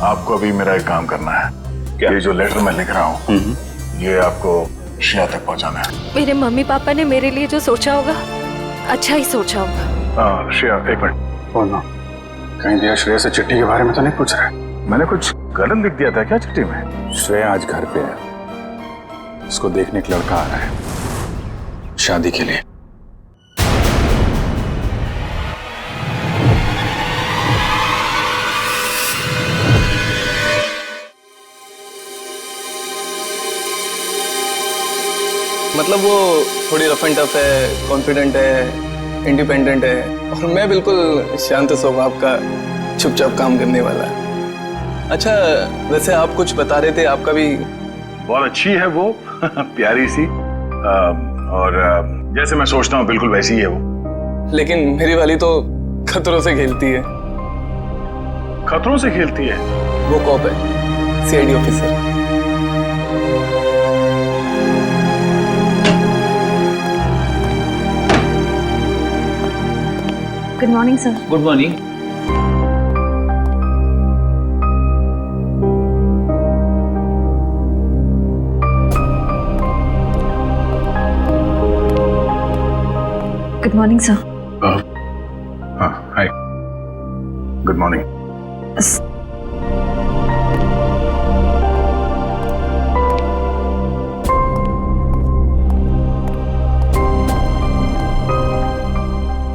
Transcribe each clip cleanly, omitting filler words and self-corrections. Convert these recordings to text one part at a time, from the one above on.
आपको अभी मेरा एक काम करना है। क्या? ये जो लेटर मैं लिख रहा हूँ ये आपको श्रेया तक पहुँचाना है। मेरे मम्मी पापा ने मेरे लिए जो सोचा होगा अच्छा ही सोचा होगा। श्रेया एक मिनट। बोलना कहीं दिया श्रेया से चिट्ठी के बारे में तो नहीं पूछ रहा है? मैंने कुछ गलत लिख दिया था क्या चिट्ठी में? श्रेया आज घर पे है, उसको देखने एक लड़का आ रहा है शादी के लिए। मतलब वो थोड़ी रफ एंड टफ है, कॉन्फिडेंट है, इंडिपेंडेंट है और मैं बिल्कुल शांत स्वभाव का चुपचाप काम करने वाला। अच्छा वैसे आप कुछ बता रहे थे, आपका भी बहुत अच्छी है वो प्यारी सी और जैसे मैं सोचता हूँ बिल्कुल वैसी ही है वो। लेकिन मेरी वाली तो खतरों से खेलती है। खतरों से खेलती है? वो कॉप है, CID officer. Good morning sir. Good morning. Good morning sir. हाँ हाय गुड मॉर्निंग।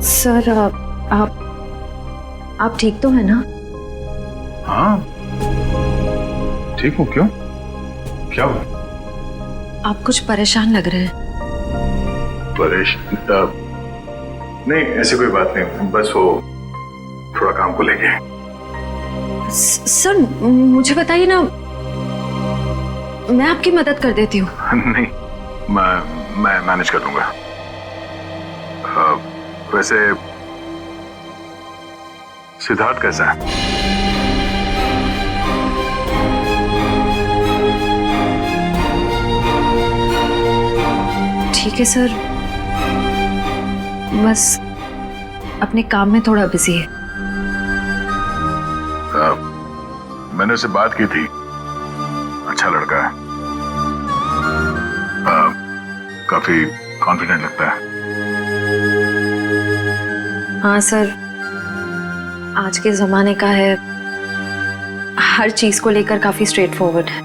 सर आप ठीक तो है ना? हाँ ठीक हूँ। क्यों, क्या हुआ? आप कुछ परेशान लग रहे हैं। परेशान? नहीं ऐसी कोई बात नहीं, बस वो थोड़ा काम को लेके। सर मुझे बताइए ना, मैं आपकी मदद कर देती हूँ। नहीं मैं मैनेज कर लूंगा। वैसे सिद्धार्थ कैसा है? ठीक है सर, बस अपने काम में थोड़ा बिजी है। मैंने उससे बात की थी, अच्छा लड़का है, काफी कॉन्फिडेंट लगता है। हाँ सर, आज के जमाने का है, हर चीज को लेकर काफी स्ट्रेट फॉरवर्ड है।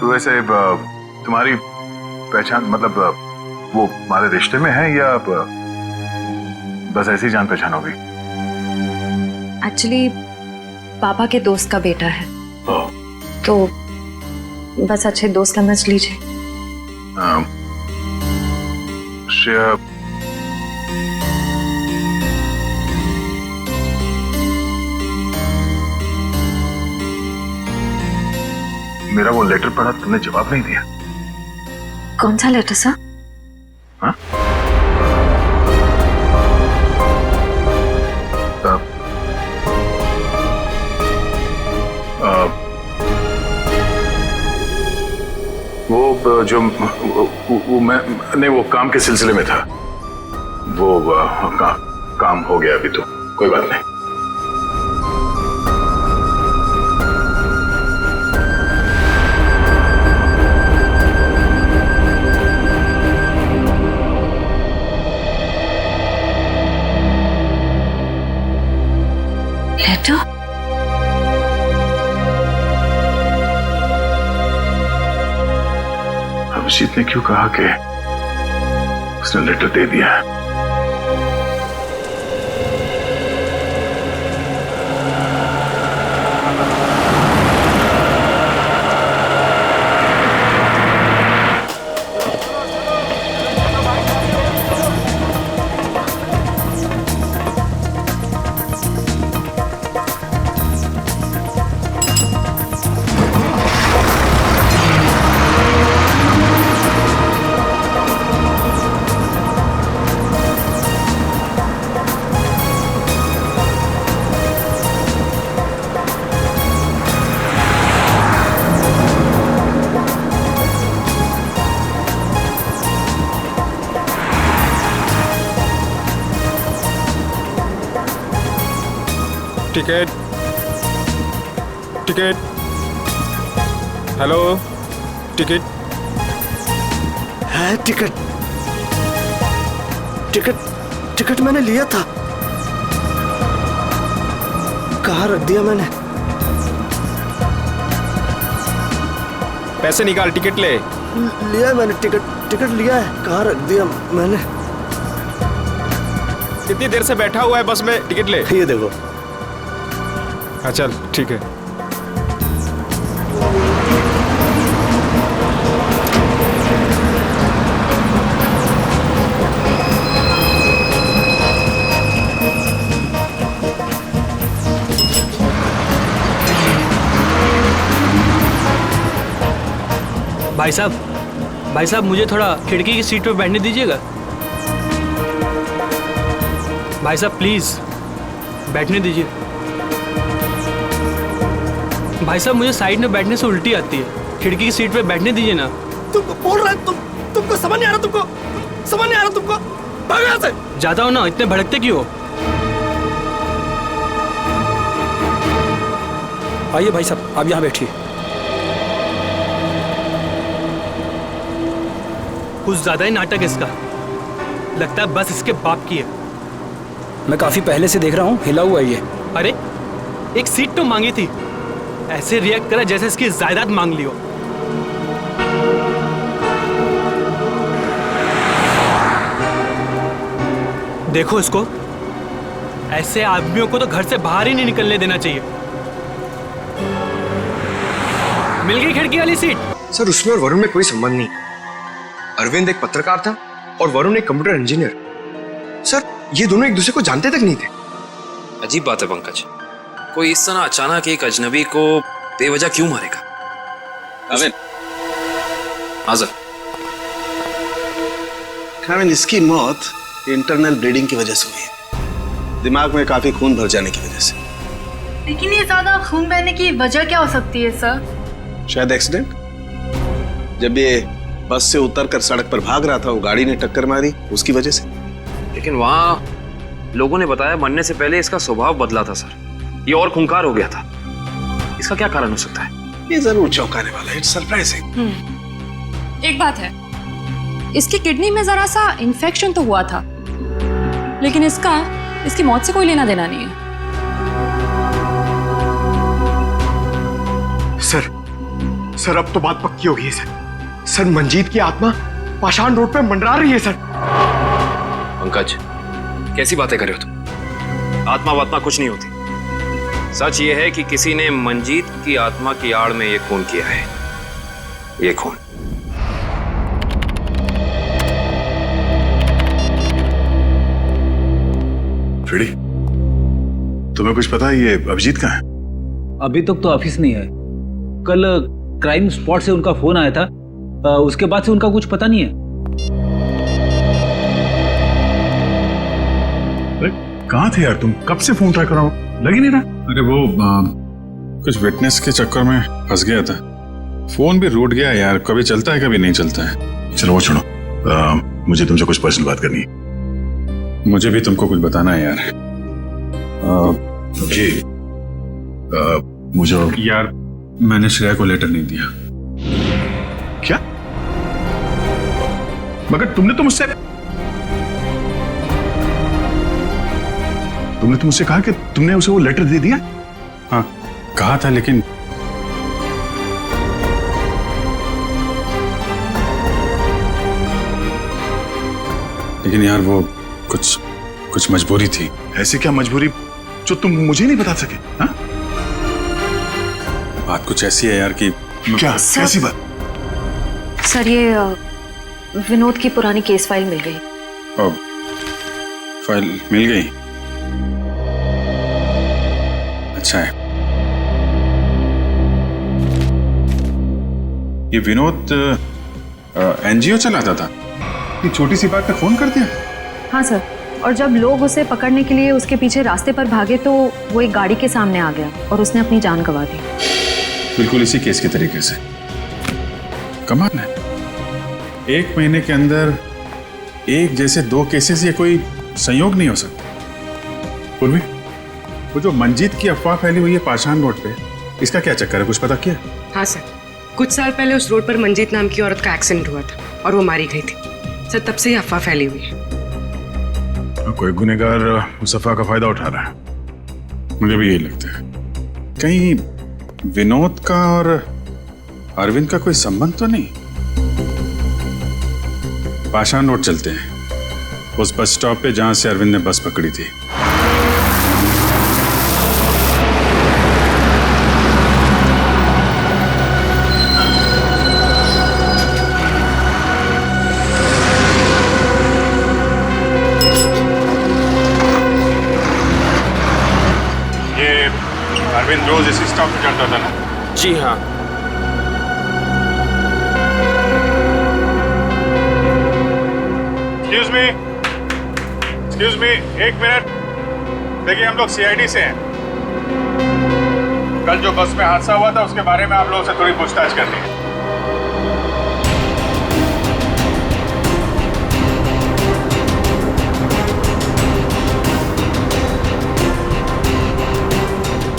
वैसे तुम्हारी पहचान मतलब वो हमारे रिश्ते में है या बस ऐसी जान पहचान होगी? एक्चुअली पापा के दोस्त का बेटा है, तो बस अच्छे दोस्त समझ लीजिए। श्रेया मेरा वो लेटर पढ़ा, तुमने जवाब नहीं दिया। कौन सा लेटर सर? हाँ? वो जो वो मैं नहीं, वो काम के सिलसिले में था। वो काम हो गया अभी, तो कोई बात नहीं। लेटर? अभिजीत ने क्यों कहा कि उसने लेटर दे दिया है? Ticket ticket. हेलो, टिकट है? टिकट टिकट टिकट मैंने लिया था। कहाँ रख दिया मैंने? पैसे निकाल, टिकट ले। लिया है मैंने, टिकट लिया है। कहाँ रख दिया मैंने? कितनी देर से बैठा हुआ है बस में, टिकट ले। ये देखो। हाँ चल ठीक है। भाई साहब मुझे थोड़ा खिड़की की सीट पे बैठने दीजिएगा। भाई साहब प्लीज बैठने दीजिए। भाई साहब मुझे साइड में बैठने से उल्टी आती है, खिड़की की सीट पे बैठने दीजिए ना। तुमको बोल रहा है, तुमको समझ नहीं आ रहा? तुमको समझ नहीं आ रहा? तुमको भागो यहाँ से। जाता हो ना, इतने भड़कते क्यों हो? आइए भाई साहब, आप यहाँ बैठिए। कुछ ज्यादा ही नाटक इसका, लगता है बस इसके बाप की है। मैं काफी पहले से देख रहा हूँ, हिला हुआ ये। अरे एक सीट तो मांगी थी, ऐसे रिएक्ट करा जैसे इसकी जायदाद मांग ली हो। देखो इसको, ऐसे आदमियों को तो घर से बाहर ही नहीं निकलने देना चाहिए। मिल गई खिड़की वाली सीट। सर उसमें और वरुण में कोई संबंध नहीं। अरविंद एक पत्रकार था और वरुण एक कंप्यूटर इंजीनियर। सर ये दोनों एक दूसरे को जानते तक नहीं थे। अजीब बात है पंकज, कोई इस तरह अचानक एक अजनबी को बेवजह क्यों मारेगा? अरविंद, हाँ सर। अरविंद, इसकी मौत इंटरनल ब्लीडिंग की वजह से हुई है, दिमाग में काफी खून भर जाने की वजह से। लेकिन ये ज्यादा खून बहने की वजह क्या हो सकती है सर? शायद एक्सीडेंट। जब ये बस से उतरकर सड़क पर भाग रहा था, वो गाड़ी ने टक्कर मारी, उसकी वजह से। लेकिन वहां लोगों ने बताया मरने से पहले इसका स्वभाव बदला था सर, ये और खूंखार हो गया था। इसका क्या कारण हो सकता है? ये जरूर चौंकाने वाला है। It's surprising. एक बात है, इसकी किडनी में जरा सा इन्फेक्शन तो हुआ था, लेकिन इसकी मौत से कोई लेना देना नहीं है। सर अब तो बात पक्की हो गई है सर। सर मंजीत की आत्मा पाषाण रोड पे मंडरा रही है सर। पंकज कैसी बातें कर रहे हो तुम? आत्मा वात्मा कुछ नहीं होती। सच ये है कि किसी ने मंजीत की आत्मा की आड़ में ये खून किया है। ये खून फ्रेडी, तुम्हें कुछ पता है ये अभिजीत कहाँ है? अभी तक तो ऑफिस नहीं है। कल क्राइम स्पॉट से उनका फोन आया था, उसके बाद से उनका कुछ पता नहीं है। अरे कहाँ थे यार तुम? कब से फोन ट्राई कर रहा हूँ, लग ही नहीं रहा। अरे वो कुछ विटनेस के चक्कर में फंस गया था, फोन भी रूट गया यार। कभी चलता है कभी नहीं चलता है। चलो वो छोड़ो, मुझे तुमसे कुछ पर्सनल बात करनी है। मुझे भी तुमको कुछ बताना है यार। जी मुझे यार, मैंने श्रेया को लेटर नहीं दिया। क्या? मगर तुमने तो मुझसे कहा कि तुमने उसे वो लेटर दे दिया। हाँ कहा था, लेकिन यार वो कुछ मजबूरी थी। ऐसी क्या मजबूरी जो तुम मुझे नहीं बता सके? हाँ? बात कुछ ऐसी है यार कि क्या? कैसी बात? सर ये विनोद की पुरानी केस फाइल मिल गई। फाइल मिल गई? अच्छा है। ये विनोद एनजीओ चलाता था। ये छोटी सी बात पे फोन कर दिया? हाँ सर, और जब लोग उसे पकड़ने के लिए उसके पीछे रास्ते पर भागे तो वो एक गाड़ी के सामने आ गया और उसने अपनी जान गंवा दी। बिल्कुल इसी केस के तरीके से। कमाल है, 1 महीने के अंदर एक जैसे 2 केसेस, ये कोई संयोग नहीं हो सकता। पूर्वी, वो जो मंजीत की अफवाह फैली हुई है पाषाण रोड पे, इसका क्या चक्कर है, कुछ पता किया? हाँ सर, कुछ साल पहले उस रोड पर मंजीत नाम की औरत का एक्सीडेंट हुआ था और वो मारी गई थी सर। तब से ही अफवाह फैली हुई है। कोई गुनहगार उस अफवाह का फायदा उठा रहा है, मुझे भी यही लगता है। कहीं विनोद का और अरविंद का कोई संबंध तो नहीं? पाषाण रोड चलते हैं, उस बस स्टॉप पे जहां से अरविंद ने बस पकड़ी थी। अरविंद रोज इसी स्टॉप पे चढ़ता था ना? जी हाँ। एक्सक्यूज मी, एक मिनट। देखिए, हम लोग सीआईडी से हैं। कल जो बस में हादसा हुआ था उसके बारे में आप लोगों से थोड़ी पूछताछ करनी है।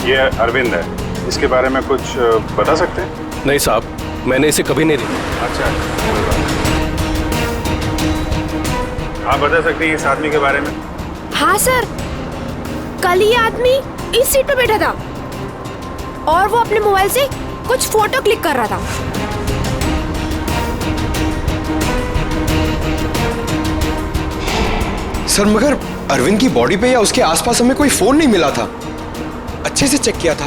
ये अरविंद है, इसके बारे में कुछ बता सकते हैं? नहीं साहब, मैंने इसे कभी नहीं देखा। अच्छा, आप बता सकते हैं इस आदमी के बारे में? हाँ सर, कल ये आदमी इस सीट पे बैठा था और वो अपने मोबाइल से कुछ फोटो क्लिक कर रहा था। सर मगर अरविंद की बॉडी पे या उसके आसपास हमें कोई फोन नहीं मिला था। अच्छे से चेक किया था।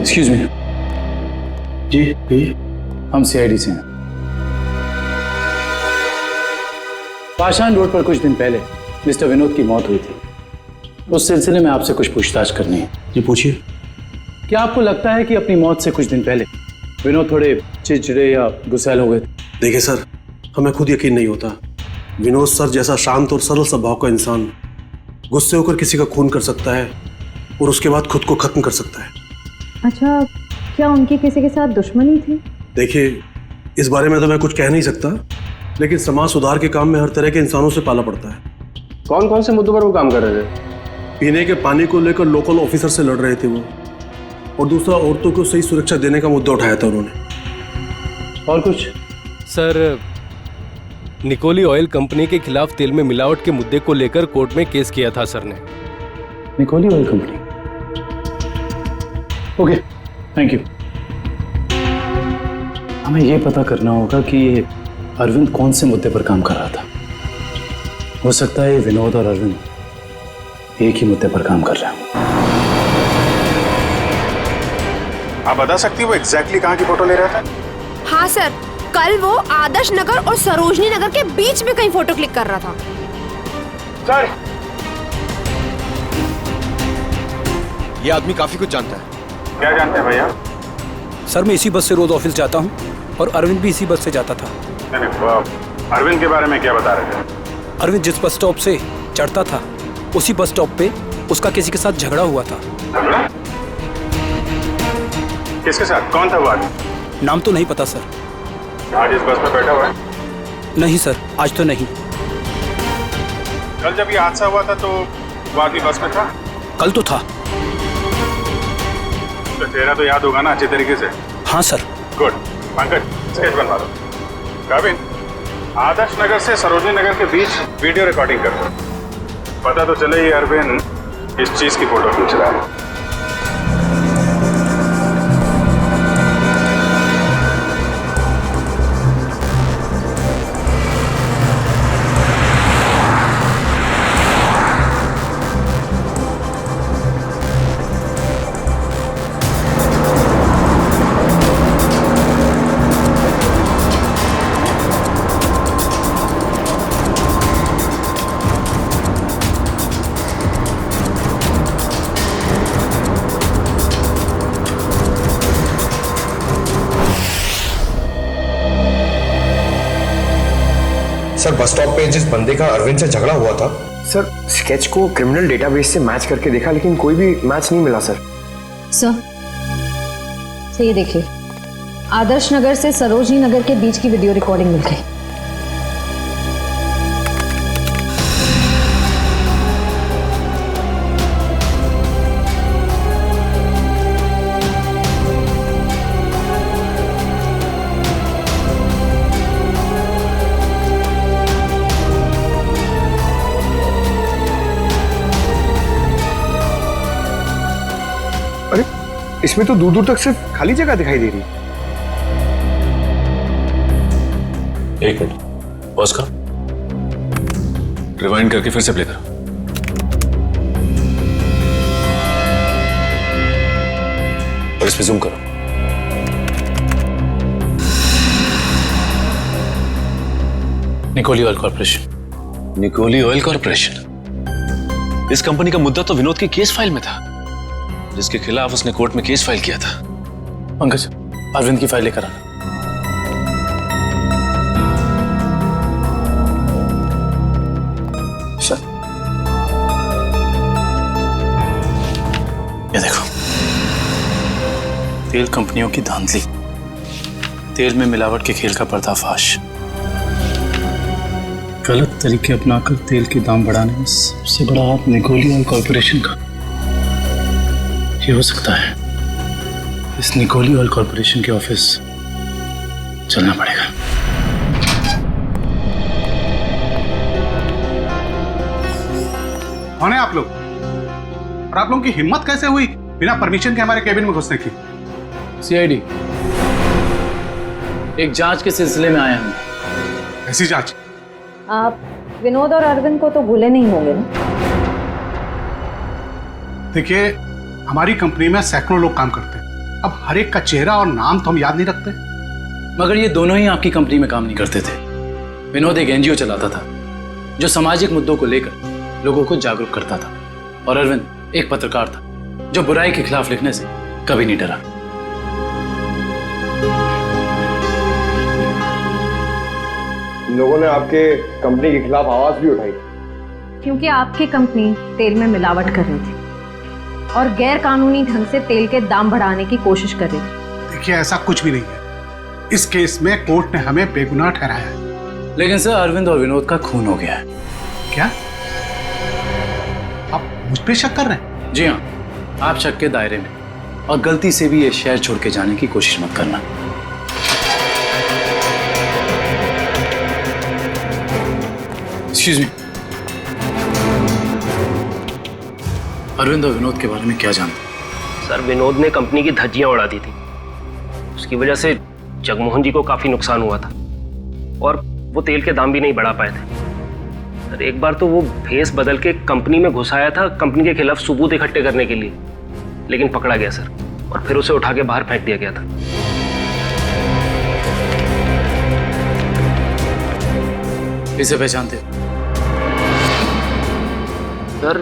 Excuse me. जी, हम सीआईडी से हैं। पाषाण रोड पर कुछ दिन पहले मिस्टर विनोद की मौत हुई थी। उस सिलसिले में आपसे कुछ पूछताछ करनी है। जी पूछिए। क्या आपको लगता है कि अपनी मौत से कुछ दिन पहले विनोद थोड़े चिड़चिड़े या गुस्सैल हो गए थे? देखिए सर, हमें खुद यकीन नहीं होता। विनोद सर जैसा शांत और सरल स्वभाव का इंसान गुस्से होकर किसी का खून कर सकता है और उसके बाद खुद को खत्म कर सकता है। अच्छा, क्या उनकी किसी के साथ दुश्मनी थी? देखिए, इस बारे में तो मैं कुछ कह नहीं सकता, लेकिन समाज सुधार के काम में हर तरह के इंसानों से पाला पड़ता है। कौन कौन से मुद्दों पर वो काम कर रहे थे? पीने के पानी को लेकर लोकल ऑफिसर से लड़ रहे थे वो, और दूसरा औरतों को सही सुरक्षा देने का मुद्दा उठाया था उन्होंने। और कुछ? सर, निकोली ऑयल कंपनी के खिलाफ तेल में मिलावट के मुद्दे को लेकर कोर्ट में केस किया था सर ने। निकोली oil company? Okay, thank you. हमें यह पता करना होगा कि अरविंद कौन से मुद्दे पर काम कर रहा था। हो सकता है विनोद और अरविंद एक ही मुद्दे पर काम कर रहे हैं। आप बता सकती हो वो एग्जैक्टली कहाँ की फोटो ले रहा था? हाँ सर, कल वो आदर्श नगर और सरोजनी नगर के बीच में कहीं फोटो क्लिक कर रहा था। सर, ये आदमी काफी कुछ जानता है। क्या जानते हैं भैया? सर, मैं इसी बस से रोज ऑफिस जाता हूँ और अरविंद भी इसी बस से जाता था। अरविंद के बारे में क्या बता रहे थे? अरविंद जिस बस स्टॉप से चढ़ता था उसी बस स्टॉप पे उसका किसी के साथ झगड़ा हुआ था। झगड़ा? किसके साथ? कौन था वो आदमी? नाम तो नहीं पता सर। आज इस बस में बैठा हुआ है? नहीं सर, आज तो नहीं। कल जब ये हादसा हुआ था तो वो आदमी बस में था? कल तो था। तो चेहरा तो याद होगा ना अच्छे तरीके से? हाँ सर। गुड। पंकज, स्केच बनवा दो। काबिन, आदर्श नगर से सरोजनी नगर के बीच वीडियो रिकॉर्डिंग कर दो। पता तो चले ये अरविंद इस चीज की फोटो खींच रहा है। सर, बस स्टॉप पे जिस बंदे का अरविंद से झगड़ा हुआ था, सर स्केच को क्रिमिनल डेटाबेस से मैच करके देखा लेकिन कोई भी मैच नहीं मिला सर। सर, ये देखिए, आदर्श नगर से सरोजनी नगर के बीच की वीडियो रिकॉर्डिंग मिल गई। इसमें तो दूर दूर तक सिर्फ खाली जगह दिखाई दे रही है। एक मिनट, पॉज करो, रिवाइंड करके फिर से प्ले करो। और इस पे जूम करो। निकोली ऑयल कॉर्पोरेशन। निकोली ऑयल कॉर्पोरेशन, इस कंपनी का मुद्दा तो विनोद की केस फाइल में था, जिसके खिलाफ उसने कोर्ट में केस फाइल किया था। पंकज, अरविंद की फाइल लेकर आना। सर, ये देखो, तेल कंपनियों की धांधली, तेल में मिलावट के खेल का पर्दाफाश। गलत तरीके अपनाकर तेल के दाम बढ़ाने में सबसे बड़ा हाथ निकोली ऑयल कॉर्पोरेशन का। ये हो सकता है इस निकोली ऑयल कॉर्पोरेशन के ऑफिस चलना पड़ेगा। कौन है आप लोग? और आप लोगों की हिम्मत कैसे हुई बिना परमिशन के हमारे केबिन में घुसने की? सीआईडी, एक जांच के सिलसिले में आया हूं। ऐसी जांच? आप विनोद और अरविंद को तो भूले नहीं होंगे ना? देखिए, हमारी कंपनी में सैकड़ों लोग काम करते हैं। अब हर एक का चेहरा और नाम तो हम याद नहीं रखते। मगर ये दोनों ही आपकी कंपनी में काम नहीं करते थे। विनोद एक एनजीओ चलाता था जो सामाजिक मुद्दों को लेकर लोगों को जागरूक करता था, और अरविंद एक पत्रकार था जो बुराई के खिलाफ लिखने से कभी नहीं डरा। लोगों ने आपके कंपनी के खिलाफ आवाज भी उठाई क्योंकि आपकी कंपनी तेल में मिलावट कर रही थी और गैर कानूनी ढंग से तेल के दाम बढ़ाने की कोशिश कर रही थी। देखिए, ऐसा कुछ भी नहीं है। इस केस में कोर्ट ने हमें बेगुनाह ठहराया है। लेकिन सर, अरविंद और विनोद का खून हो गया है। क्या आप मुझ पे शक कर रहे हैं? जी हाँ, आप शक के दायरे में, और गलती से भी ये शहर छोड़ के जाने की कोशिश मत करना। एक्सक्यूज मी, अरविंद और विनोद के बारे में क्या जानते? सर, विनोद ने कंपनी की धज्जियां उड़ा दी थी। उसकी वजह से जगमोहन जी को काफी नुकसान हुआ था, और वो तेल के दाम भी नहीं बढ़ा पाए थे। सर, एक बार तो वो भेस बदल के कंपनी में घुस आया था कंपनी के खिलाफ सबूत इकट्ठे करने के लिए, लेकिन पकड़ा गया सर, और फिर उसे उठा के बाहर फेंक दिया गया था। इसे पहचानते हो? सर,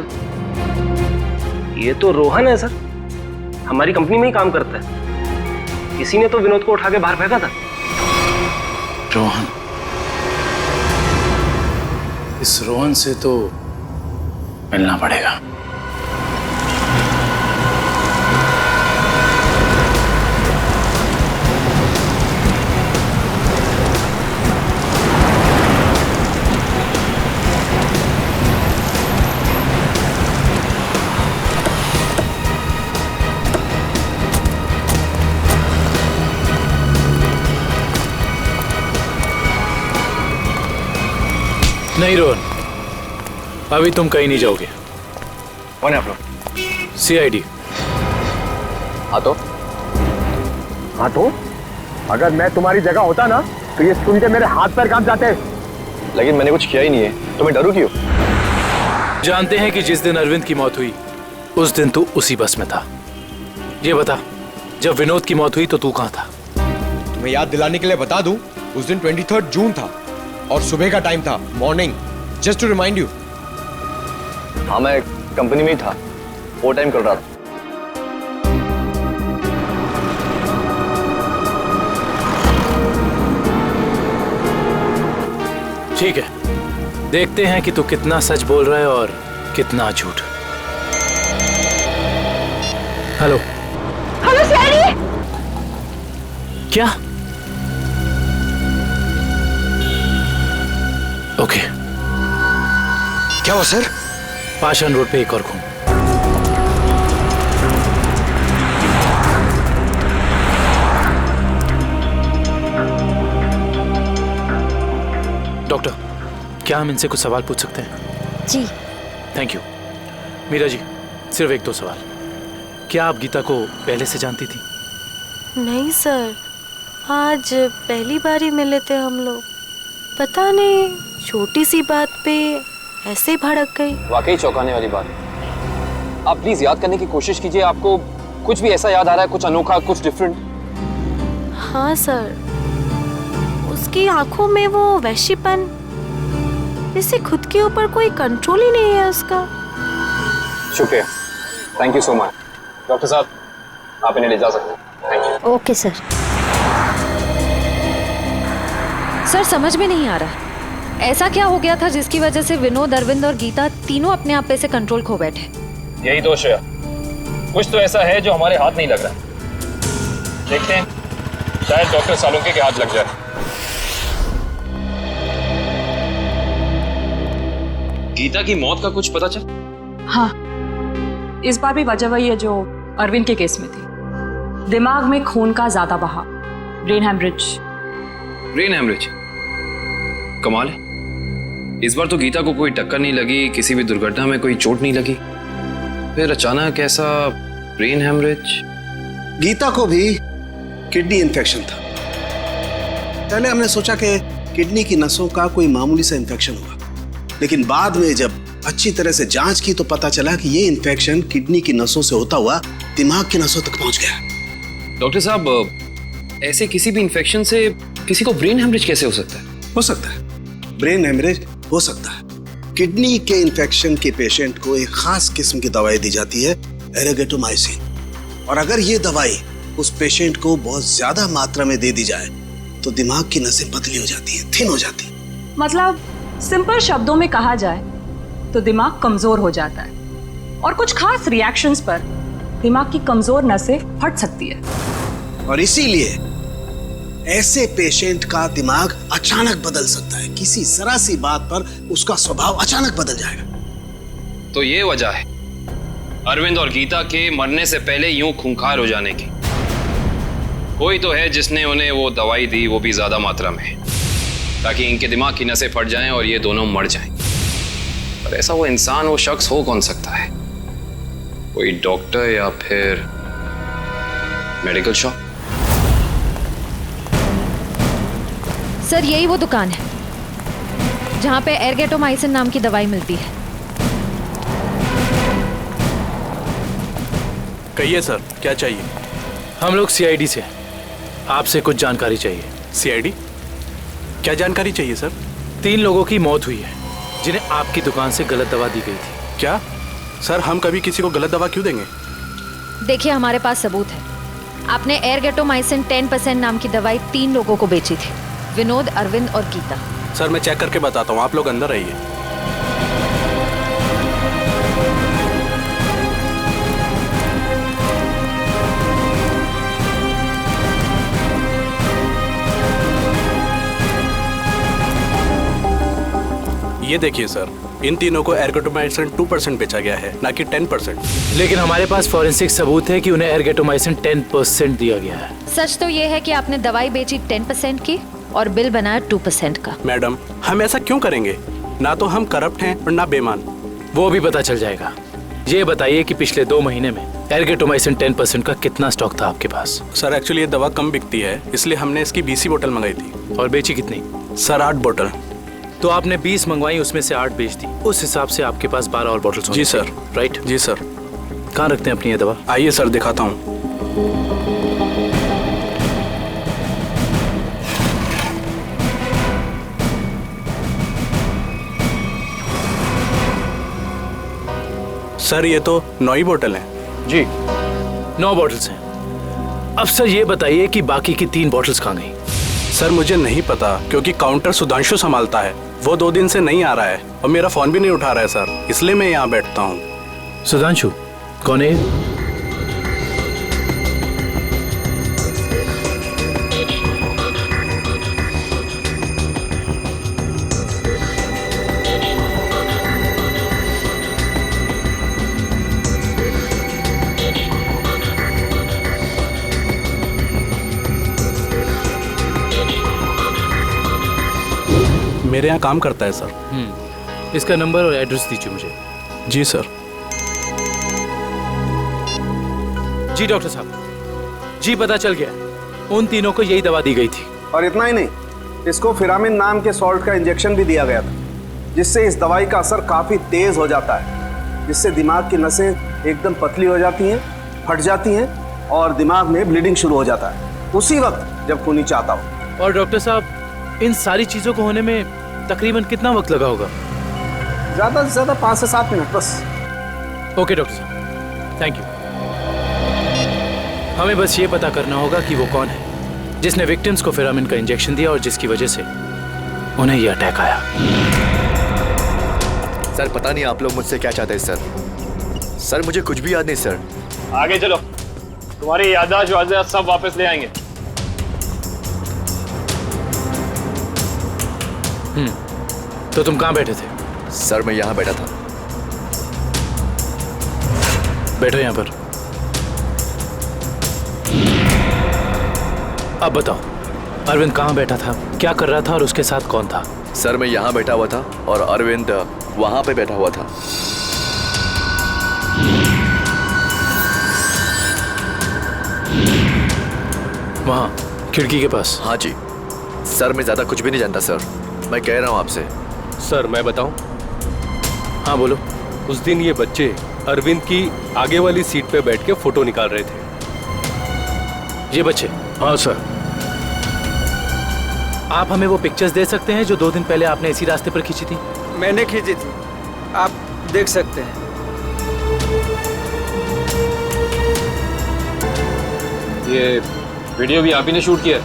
ये तो रोहन है सर, हमारी कंपनी में ही काम करता है। किसी ने तो विनोद को उठा के बाहर फेंका था। रोहन? इस रोहन से तो मिलना पड़ेगा। नहीं रोहन, अभी तुम कहीं नहीं जाओगे। कौन है आप लोग? सीआईडी। हाँ तो अगर मैं तुम्हारी जगह होता ना तो ये सुन के मेरे हाथ पैर कांप जाते। लेकिन मैंने कुछ किया ही नहीं है, तो मैं डरूं क्यों? जानते हैं कि जिस दिन अरविंद की मौत हुई उस दिन तू उसी बस में था। ये बता, जब विनोद की मौत हुई तो तू कहाँ था? तुम्हें याद दिलाने के लिए बता दूं, उस दिन 23 जून था और सुबह का टाइम था, morning, just to remind you. हाँ, मैं कंपनी में ही था, वो टाइम कर रहा था। ठीक है, देखते हैं कि तू कितना सच बोल रहा है और कितना झूठ। Hello hello CID. क्या? ओके। क्या हुआ सर? पाषाण रोड पे एक और खून। डॉक्टर, क्या हम इनसे कुछ सवाल पूछ सकते हैं? जी। Thank you. मीरा जी, सिर्फ 1-2 सवाल। क्या आप गीता को पहले से जानती थी? नहीं सर, आज पहली बार ही मिले थे हम लोग। पता नहीं छोटी सी बात पे ऐसे ही भड़क गई। वाकई चौंकाने वाली बात है। आप प्लीज याद करने की कोशिश कीजिए, आपको कुछ भी ऐसा याद आ रहा है, कुछ अनोखा, कुछ डिफरेंट? हाँ सर, उसकी आंखों में वो वैश्यपन, जैसे खुद के ऊपर कोई कंट्रोल ही नहीं है उसका। शुक्रिया, thank you so much. Doctor साहब, आप इन्हें ले जा सकते हैं। Thank you. Okay sir. Sir समझ में नहीं आ रहा, ऐसा क्या हो गया था जिसकी वजह से विनोद, अरविंद और गीता तीनों अपने आप पे से कंट्रोल खो बैठे? यही दोष है, कुछ तो ऐसा है जो हमारे हाथ नहीं लग रहा। देखते हैं, शायद डॉक्टर सालुंके के हाथ लग जाए। गीता की मौत का कुछ पता चल? हाँ, इस बार भी वजह वही है जो अरविंद के केस में थी। दिमाग में खून का ज्यादा बहाव, ब्रेन हेमरेज। Brain haemorrhage? कमाल है, इस बार तो गीता को कोई टक्कर नहीं लगी, किसी भी दुर्घटना में कोई चोट नहीं लगी, फिर अचानक ऐसा ब्रेन हेमरेज। गीता को भी किडनी इन्फेक्शन था। पहले हमने सोचा कि किडनी की नसों का कोई मामूली सा इन्फेक्शन हुआ, लेकिन बाद में जब अच्छी तरह से जांच की तो पता चला कि ये इन्फेक्शन किडनी की नसों से होता हुआ दिमाग की नसों तक पहुंच गया। डॉक्टर साहब, ऐसे किसी भी इन्फेक्शन से किसी को ब्रेन हेमरेज कैसे हो सकता है? हो सकता है, ब्रेन हेमरेज हो सकता है। किडनी के इन्फेक्शन के पेशेंट को एक खास किस्म की दवाई दी जाती है, एरेगेटोमाइसिन, और अगर ये दवाई उस पेशेंट को बहुत ज्यादा मात्रा में दे दी जाए तो दिमाग की नसें पतली हो जाती है, थिन हो जाती है। मतलब सिंपल शब्दों में कहा जाए तो दिमाग कमजोर हो जाता है और कुछ खास रिएक्शंस पर दिमाग की कमजोर नसें फट सकती है। और इसीलिए ऐसे पेशेंट का दिमाग अचानक बदल सकता है, किसी जरा सी बात पर उसका स्वभाव अचानक बदल जाएगा। तो ये वजह है अरविंद और गीता के मरने से पहले यूं खूंखार हो जाने की। कोई तो है जिसने उन्हें वो दवाई दी, वो भी ज्यादा मात्रा में, ताकि इनके दिमाग की नसें फट जाएं और ये दोनों मर जाएं। पर ऐसा वो इंसान, वो शख्स हो कौन सकता है? कोई डॉक्टर या फिर मेडिकल शॉप? सर यही वो दुकान है जहाँ पे एरगेटोमाइसिन नाम की दवाई मिलती है। कहिए सर, क्या चाहिए? हम लोग सीआईडी से, आपसे कुछ जानकारी चाहिए। सीआईडी? क्या जानकारी चाहिए सर? 3 लोगों की मौत हुई है जिन्हें आपकी दुकान से गलत दवा दी गई थी। क्या सर, हम कभी किसी को गलत दवा क्यों देंगे? देखिए हमारे पास सबूत है, आपने एरगेटोमाइसिन 10% नाम की दवाई 3 लोगों को बेची थी, विनोद, अरविंद और गीता। सर मैं चेक करके बताता हूँ, आप लोग अंदर आइए। ये देखिए सर, इन तीनों को एरगेटोमाइसिन 2% बेचा गया है, ना कि 10%। लेकिन हमारे पास फॉरेंसिक सबूत है कि उन्हें एरगेटोमाइसिन 10% दिया गया है। सच तो ये है कि आपने दवाई बेची 10% की और बिल बनाया 2% का। मैडम, हम ऐसा क्यों करेंगे? ना तो हम करप्ट हैं और ना बेईमान। वो भी पता चल जाएगा। ये बताइए कि पिछले 2 महीने में एरगेटोमाइसिन 10% का कितना स्टॉक था आपके पास? सर एक्चुअली ये दवा कम बिकती है, इसलिए हमने इसकी 20 बोतल मंगाई थी। और बेची कितनी? सर 8 बोतल। तो आपने 20 मंगवाई, उसमें से 8 बेच दी, उस हिसाब से आपके पास 12 और बोतल। जी सर। राइट? जी सर। कहाँ रखते हैं अपनी ये दवा? आइए सर दिखाता हूँ। सर ये तो 9 ही बोतल हैं। जी 9 बॉटल्स हैं। अब सर ये बताइए कि बाकी की 3 बॉटल्स कहाँ गई? सर मुझे नहीं पता, क्योंकि काउंटर सुधांशु संभालता है, वो 2 दिन से नहीं आ रहा है और मेरा फोन भी नहीं उठा रहा है सर, इसलिए मैं यहाँ बैठता हूँ। सुधांशु कौन है? मेरे यहाँ काम करता है सर। इसका नंबर और एड्रेस दीजिए मुझे। जी सर। जी डॉक्टर साहब, जी पता चल गया, उन तीनों को यही दवा दी गई थी। और इतना ही नहीं, इसको फिरामिन नाम के सॉल्ट का इंजेक्शन भी दिया गया था, जिससे इस दवाई का असर काफी तेज हो जाता है, जिससे दिमाग की नसें एकदम पतली हो जाती हैं, फट जाती हैं और दिमाग में ब्लीडिंग शुरू हो जाता है उसी वक्त जब खूनी चाहता हो। और डॉक्टर साहब, इन सारी चीजों को होने में तकरीबन कितना वक्त लगा होगा? ज्यादा से ज्यादा 5 से 7 मिनट बस। ओके डॉक्टर साहब, थैंक यू। हमें बस ये पता करना होगा कि वो कौन है जिसने विक्टिम्स को फिरामिन का इंजेक्शन दिया और जिसकी वजह से उन्हें ये अटैक आया। सर पता नहीं आप लोग मुझसे क्या चाहते हैं सर। सर मुझे कुछ भी याद नहीं सर। आगे चलो, तुम्हारी याददाश्त सब वापस ले आएंगे। तो तुम कहाँ बैठे थे? सर मैं यहाँ बैठा था। बैठो यहाँ पर। अब बताओ, अरविंद कहाँ बैठा था, क्या कर रहा था और उसके साथ कौन था? सर मैं यहाँ बैठा हुआ था और अरविंद वहां पे बैठा हुआ था। वहाँ खिड़की के पास? हाँ जी सर, मैं ज्यादा कुछ भी नहीं जानता सर, मैं कह रहा हूँ आपसे। सर मैं बताऊं? हाँ बोलो। उस दिन ये बच्चे अरविंद की आगे वाली सीट पे बैठ के फोटो निकाल रहे थे। ये बच्चे? हाँ सर। आप हमें वो पिक्चर्स दे सकते हैं जो 2 दिन पहले आपने इसी रास्ते पर खींची थी? मैंने खींची थी, आप देख सकते हैं। ये वीडियो भी आप ही ने शूट किया?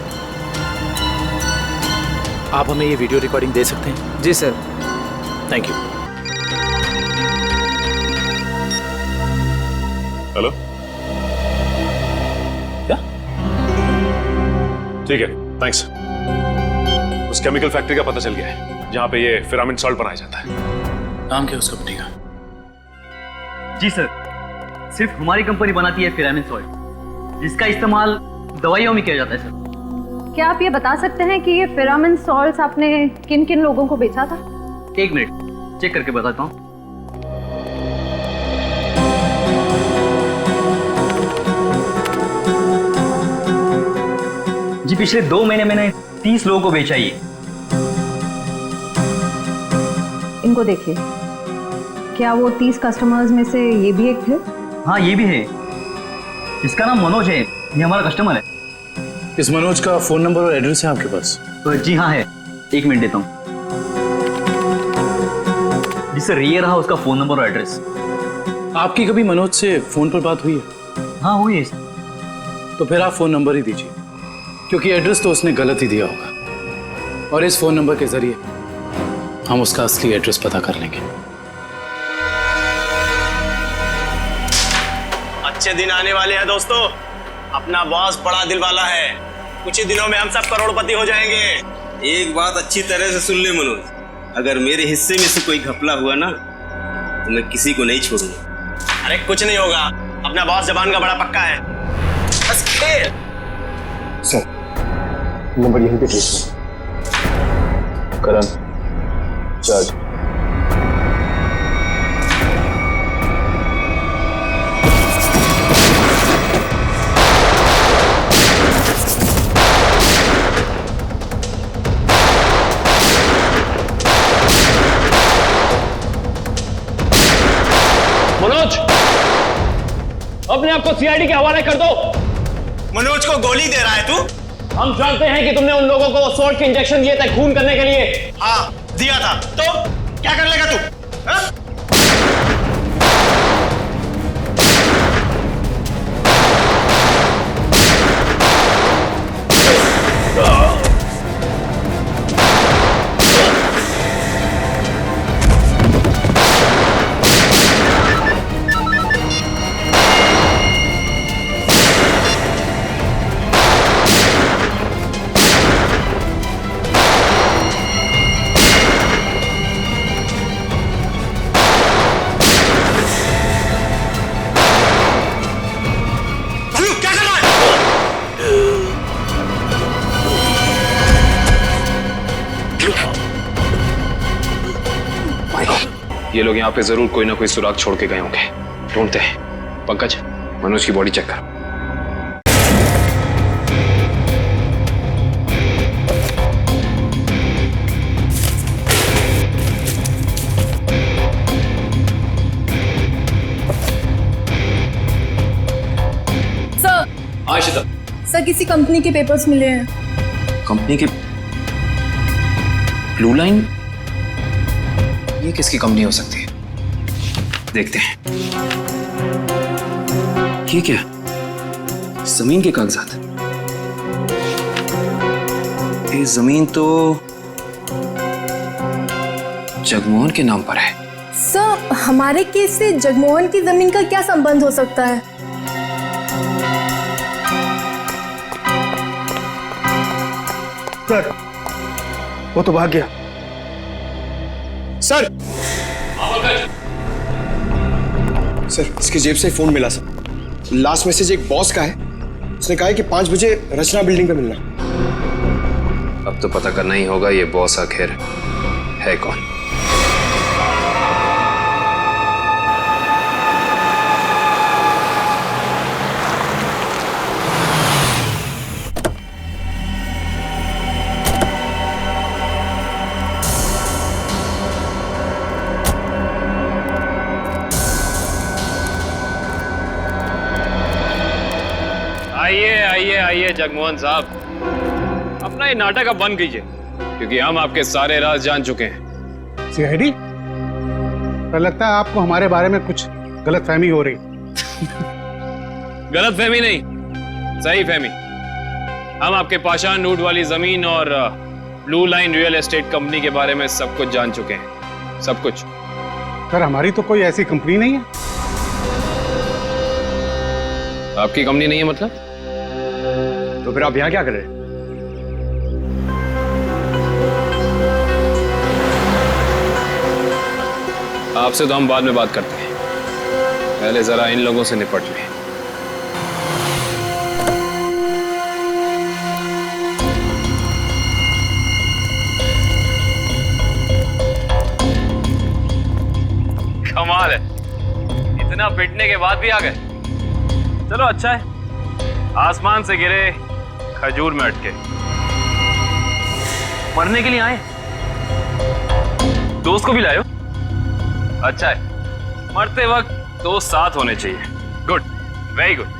आप हमें ये वीडियो रिकॉर्डिंग दे सकते हैं? जी सर। Thank you. हेलो, क्या? ठीक है, थैंक्स। उस केमिकल फैक्ट्री का पता चल गया है जहां पे ये फिरामिन सॉल्ट बनाया जाता है। नाम क्या उस कंपनी का? जी सर, सिर्फ हमारी कंपनी बनाती है फिरामिन सॉल्ट, जिसका इस्तेमाल दवाइयों में किया जाता है सर। क्या आप ये बता सकते हैं कि ये फिरामिन सॉल्ट्स आपने किन किन लोगों को बेचा था? 1 मिनट चेक करके बताता हूँ। जी पिछले 2 महीने मैंने 30 लोगों को बेचा ये। इनको देखिए, क्या वो 30 कस्टमर्स में से ये भी एक थे? हाँ ये भी है, इसका नाम मनोज है, ये हमारा कस्टमर है। इस मनोज का फोन नंबर और एड्रेस है आपके पास? जी हाँ है, 1 मिनट देता हूँ। जी सर, ये रहा उसका फोन नंबर और एड्रेस। आपकी कभी मनोज से फोन पर बात हुई है? हाँ हुई है। तो फिर आप फोन नंबर ही दीजिए, क्योंकि एड्रेस तो उसने गलत ही दिया होगा और इस फोन नंबर के जरिए हम उसका असली एड्रेस पता कर लेंगे। अच्छे दिन आने वाले हैं दोस्तों, अपना बॉस बड़ा दिल वाला है, कुछ ही दिनों में हम सब करोड़पति हो जाएंगे। एक बात अच्छी तरह से सुन ले मनोज, अगर मेरे हिस्से में से कोई घपला हुआ ना तो मैं किसी को नहीं छोड़ूंगा। अरे कुछ नहीं होगा, अपना बॉस जबान का बड़ा पक्का है, बस खेल। सर नंबर यहीं पे ट्रेस करण जज। मनोज, अपने आप को सीआईडी के हवाले कर दो। मनोज को गोली दे रहा है तू? हम जानते हैं कि तुमने उन लोगों को सॉल्ट के इंजेक्शन दिए थे खून करने के लिए। हाँ दिया था, तो क्या कर लेगा तू? हा? ये लोग यहाँ पे जरूर कोई ना कोई सुराग छोड़ के गए होंगे, ढूंढते हैं। पंकज, मनोज की बॉडी चेक कर। किसी कंपनी के पेपर्स मिले हैं। कंपनी के ब्लू लाइन? ये किसकी कंपनी हो सकती है? देखते हैं। ये क्या? जमीन के कागजात। ये जमीन तो जगमोहन के नाम पर है। सर, हमारे केस से जगमोहन की जमीन का क्या संबंध हो सकता है? सर, वो तो भाग गया। सर, सर इसकी जेब से फोन मिला सर। लास्ट मैसेज एक बॉस का है। उसने कहा है कि 5 बजे रचना बिल्डिंग पे मिलना। अब तो पता करना ही होगा ये बॉस आखिर है कौन। आइए जगमोहन साहब, अपना ये नाटक अब बंद कीजिए, क्योंकि हम आपके सारे राज जान चुके हैं। सीआईडी, पर लगता है आपको हमारे बारे में कुछ गलतफहमी हो रही। गलतफहमी नहीं, सही फहमी। हम आपके पाषाण रूट वाली जमीन और blue line real estate company के बारे में सब कुछ जान चुके हैं, सब कुछ। सर, हमारी तो कोई ऐसी कंपनी नहीं है। आपकी कंपनी नहीं है मतलब? तो फिर आप यहां क्या कर रहे हैं? आपसे तो हम बाद में बात करते हैं, पहले जरा इन लोगों से निपट लें। कमाल है, इतना पिटने के बाद भी आ गए। चलो अच्छा है, आसमान से गिरे खजूर में अटके। मरने के लिए आए, दोस्त को भी लायो। अच्छा है, मरते वक्त दोस्त साथ होने चाहिए। Good, very good.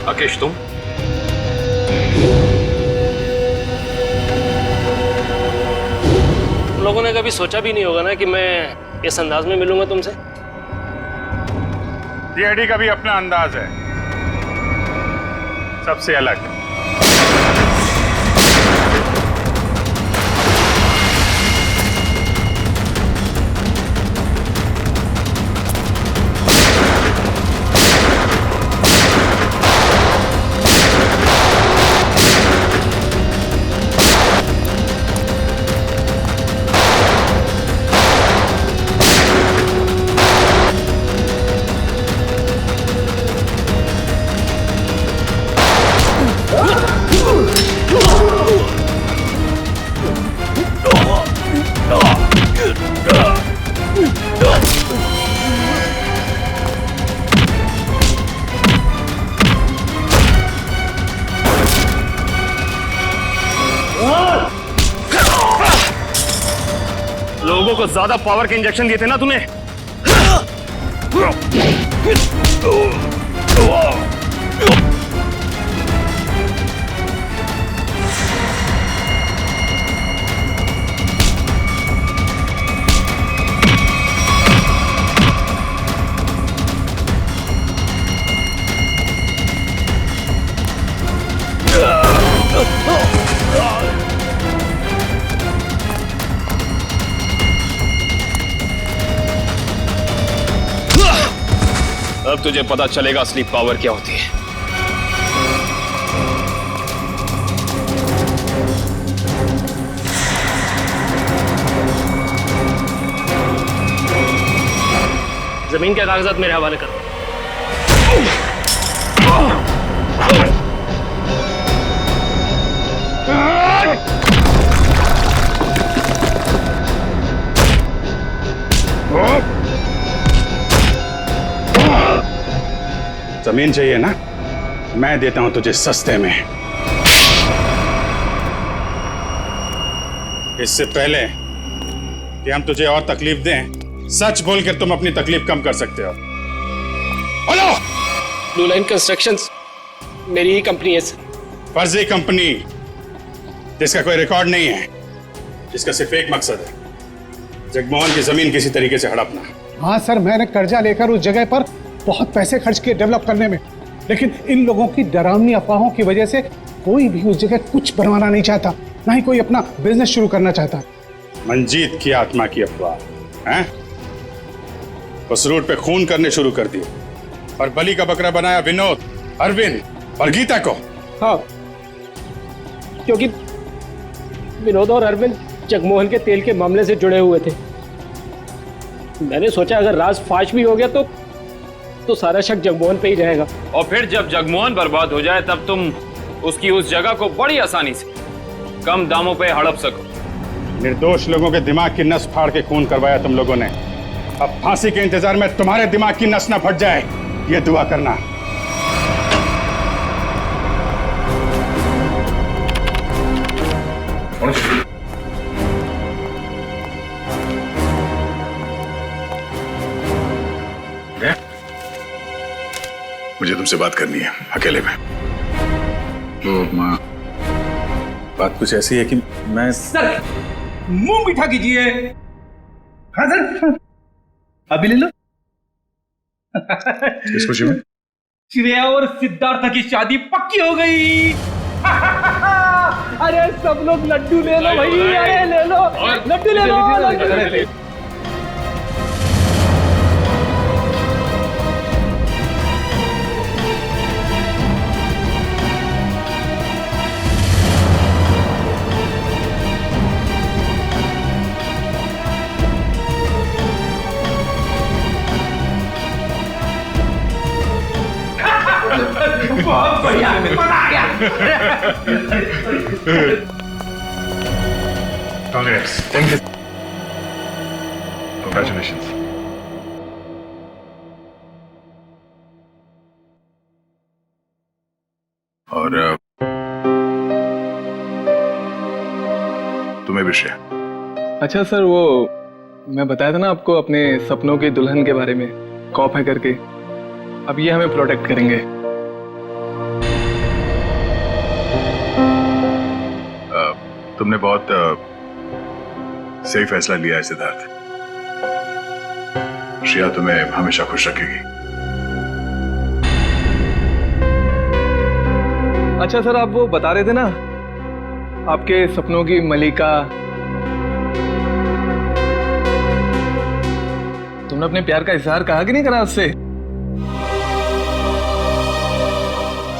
अकेश, तुम? लोगों ने कभी सोचा भी नहीं होगा ना कि मैं इस अंदाज में मिलूंगा तुमसे। सीआईडी का भी अपना अंदाज है, सबसे अलग। लोगों को ज्यादा पावर के इंजेक्शन दिए थे ना तूने। अब तुझे पता चलेगा असली पावर क्या होती है। जमीन के कागजात मेरे हवाले करो। जमीन चाहिए ना, मैं देता हूं तुझे सस्ते में। इससे पहले कि हम तुझे और तकलीफ दें, सच बोलकर तुम अपनी तकलीफ कम कर सकते हो। बोलो। ब्लू लाइन कंस्ट्रक्शंस मेरी ही कंपनी है सर। फर्जी कंपनी जिसका कोई रिकॉर्ड नहीं है, जिसका सिर्फ एक मकसद है, जगमोहन की जमीन किसी तरीके से हड़पना। हाँ सर, मैंने कर्जा लेकर उस जगह पर बहुत पैसे खर्च किए डेवलप करने में, लेकिन इन लोगों की डरावनी अफवाहों की वजह से कोई भी उस जगह कुछ बनवाना नहीं चाहता, ना ही कोई अपना बिजनेस शुरू करना चाहता। मंजीत की आत्मा की अफवाह हैं? उस रूट पे खून करने शुरू कर दिए और बलि का बकरा बनाया विनोद, अरविंद और गीता को। हाँ, क्योंकि विनोद और अरविंद जगमोहन के तेल के मामले से जुड़े हुए थे। मैंने सोचा अगर राज फाश भी हो गया तो सारा शक जगमोहन पे ही रहेगा। और फिर जब जगमोहन बर्बाद हो जाए तब तुम उसकी उस जगह को बड़ी आसानी से कम दामों पे हड़प सको। निर्दोष लोगों के दिमाग की नस फाड़ के खून करवाया तुम लोगों ने। अब फांसी के इंतजार में तुम्हारे दिमाग की नस ना फट जाए, ये दुआ करना। मुझे तुमसे बात करनी है अकेले में। तो माँ, बात कुछ ऐसी है कि मैं सर मुंह मीठा कीजिए। हाँ सर, अभी ले लो। किस खुशी में? श्रेया और सिद्धार्थ की शादी पक्की हो गई। अरे सब लोग लड्डू ले लो भाई, अरे ले लो लड्डू ले लो। बहुत बढ़िया, मजा आ गया। Congrats. Thank you. Congratulations. और तुम्हें भी श्रेया। अच्छा सर, वो मैं बताया था ना आपको अपने सपनों की दुल्हन के बारे में, कॉप है करके। अब ये हमें प्रोटेक्ट करेंगे। तुमने बहुत सही फैसला लिया है सिद्धार्थ। श्रेया तुम्हें हमेशा खुश रखेगी। अच्छा सर, आप वो बता रहे थे ना आपके सपनों की मलिका, तुमने अपने प्यार का इजहार कहा कि नहीं करा उससे?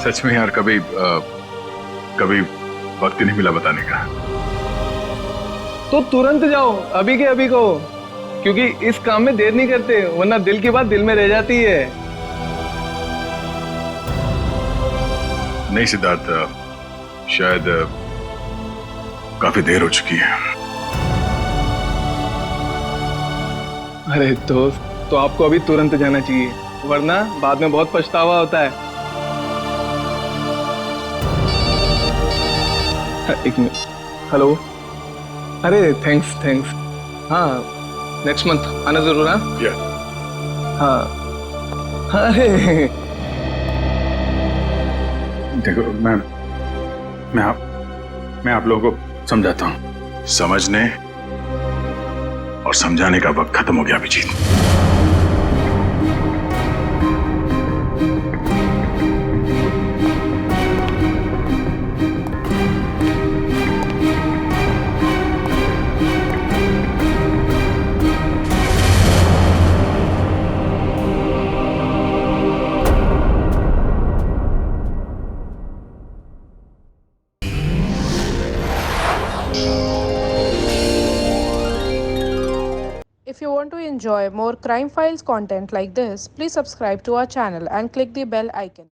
सच में यार, कभी वक्त ही नहीं मिला बताने का। तो तुरंत जाओ, अभी के अभी को, क्योंकि इस काम में देर नहीं करते, वरना दिल की बात दिल में रह जाती है। नहीं सिद्धार्थ, शायद काफी देर हो चुकी है। अरे दोस्त, तो आपको अभी तुरंत जाना चाहिए, वरना बाद में बहुत पछतावा होता है। एक मिनट, हेलो। अरे थैंक्स। हाँ, नेक्स्ट मंथ आना जरूर। हाँ। अरे देखो, मैं आप लोगों को समझाता हूँ। समझने और समझाने का वक्त खत्म हो गया Abhijit. If you want to enjoy more Crime Files content like this, please subscribe to our channel and click the bell icon.